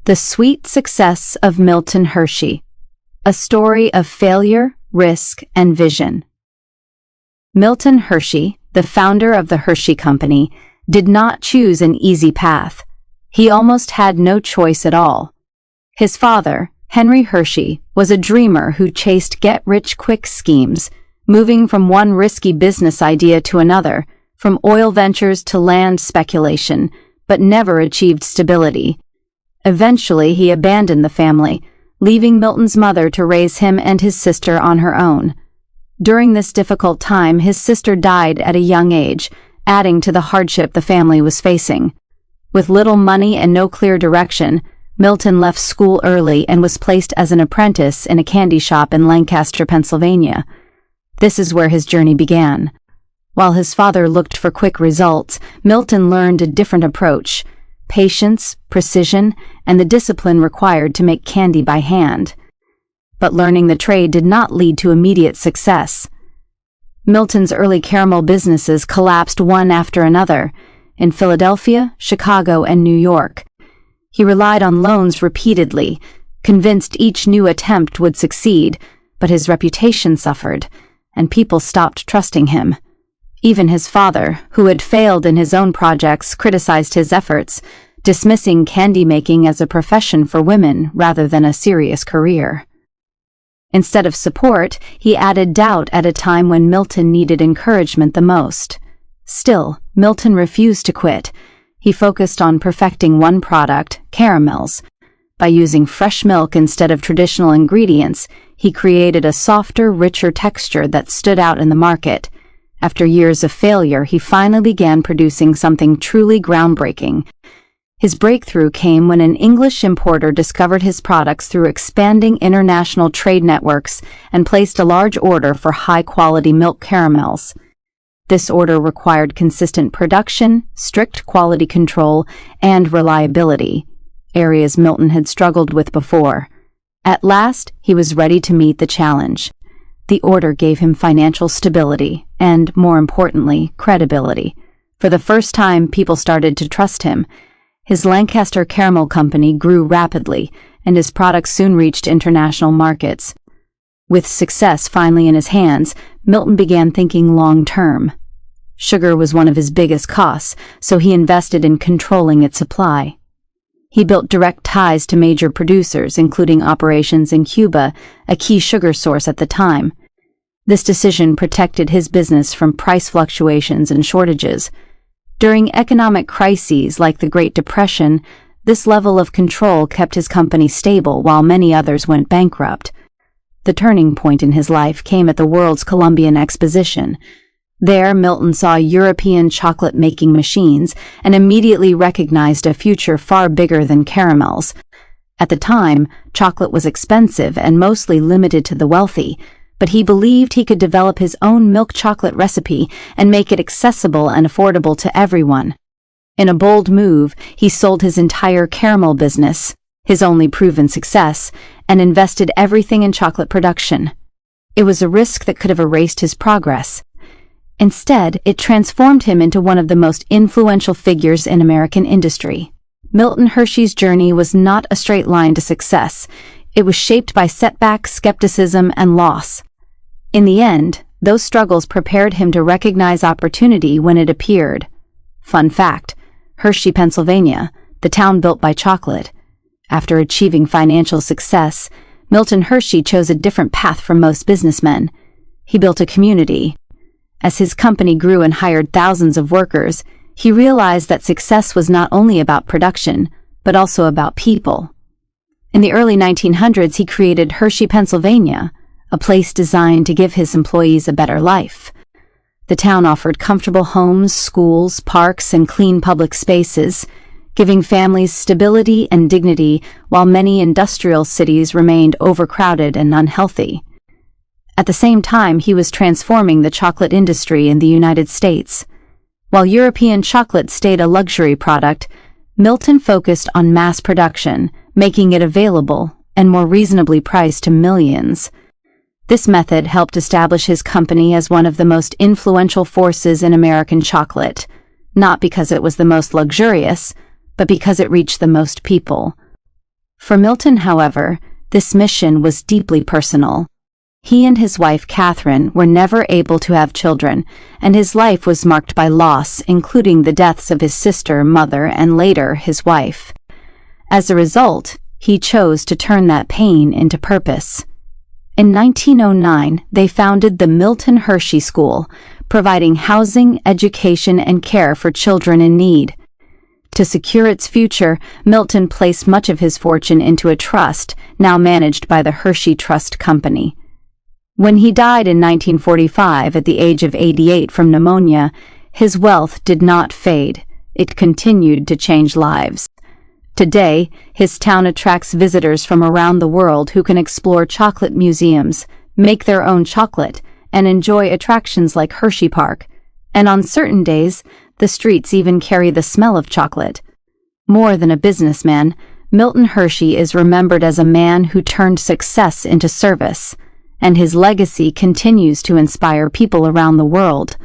The Sweet Success of Milton Hershey, a story of failure, risk, and vision. Milton Hershey, the founder of the Hershey Company, did not choose an easy path. He almost had no choice at all. His father, Henry Hershey, was a dreamer who chased get-rich-quick schemes, moving from one risky business idea to another, from oil ventures to land speculation, but never achieved stability. Eventually, he abandoned the family, leaving Milton's mother to raise him and his sister on her own. During this difficult time, his sister died at a young age, adding to the hardship the family was facing. With little money and no clear direction, Milton left school early and was placed as an apprentice in a candy shop in Lancaster, Pennsylvania. This is where his journey began. While his father looked for quick results, Milton learned a different approach: patience, precision, and the discipline required to make candy by hand. But learning the trade did not lead to immediate success. Milton's early caramel businesses collapsed one after another, in Philadelphia, Chicago, and New York. He relied on loans repeatedly, convinced each new attempt would succeed, but his reputation suffered, and people stopped trusting him. Even his father, who had failed in his own projects, criticized his efforts, dismissing candy making as a profession for women rather than a serious career. Instead of support, he added doubt at a time when Milton needed encouragement the most. Still, Milton refused to quit. He focused on perfecting one product, caramels. By using fresh milk instead of traditional ingredients, he created a softer, richer texture that stood out in the market. After years of failure, he finally began producing something truly groundbreaking. His breakthrough came when an English importer discovered his products through expanding international trade networks and placed a large order for high-quality milk caramels. This order required consistent production, strict quality control, and reliability, areas Milton had struggled with before. At last, he was ready to meet the challenge. The order gave him financial stability and, more importantly, credibility. For the first time, people started to trust him. His Lancaster Caramel Company grew rapidly, and his products soon reached international markets. With success finally in his hands, Milton began thinking long-term. Sugar was one of his biggest costs, so he invested in controlling its supply. He built direct ties to major producers, including operations in Cuba, a key sugar source at the time. This decision protected his business from price fluctuations and shortages. During economic crises like the Great Depression, this level of control kept his company stable while many others went bankrupt. The turning point in his life came at the World's Columbian Exposition. There, Milton saw European chocolate-making machines and immediately recognized a future far bigger than caramels. At the time, chocolate was expensive and mostly limited to the wealthy, but he believed he could develop his own milk chocolate recipe and make it accessible and affordable to everyone. In a bold move, he sold his entire caramel business, his only proven success, and invested everything in chocolate production. It was a risk that could have erased his progress. Instead, it transformed him into one of the most influential figures in American industry. Milton Hershey's journey was not a straight line to success. It was shaped by setbacks, skepticism, and loss. In the end, those struggles prepared him to recognize opportunity when it appeared. Fun fact: Hershey, Pennsylvania, the town built by chocolate. After achieving financial success, Milton Hershey chose a different path from most businessmen. He built a community. As his company grew and hired thousands of workers, he realized that success was not only about production, but also about people. In the early 1900s, he created Hershey, Pennsylvania, a place designed to give his employees a better life. The town offered comfortable homes, schools, parks, and clean public spaces, giving families stability and dignity while many industrial cities remained overcrowded and unhealthy. At the same time, he was transforming the chocolate industry in the United States. While European chocolate stayed a luxury product, Milton focused on mass production, making it available and more reasonably priced to millions. This method helped establish his company as one of the most influential forces in American chocolate, not because it was the most luxurious, but because it reached the most people. For Milton, however, this mission was deeply personal. He and his wife Catherine were never able to have children, and his life was marked by loss, including the deaths of his sister, mother, and later his wife. As a result, he chose to turn that pain into purpose. In 1909, they founded the Milton Hershey School, providing housing, education, and care for children in need. To secure its future, Milton placed much of his fortune into a trust, now managed by the Hershey Trust Company. When he died in 1945 at the age of 88 from pneumonia, his wealth did not fade. It continued to change lives. Today, his town attracts visitors from around the world who can explore chocolate museums, make their own chocolate, and enjoy attractions like Hershey Park. And on certain days, the streets even carry the smell of chocolate. More than a businessman, Milton Hershey is remembered as a man who turned success into service, and his legacy continues to inspire people around the world.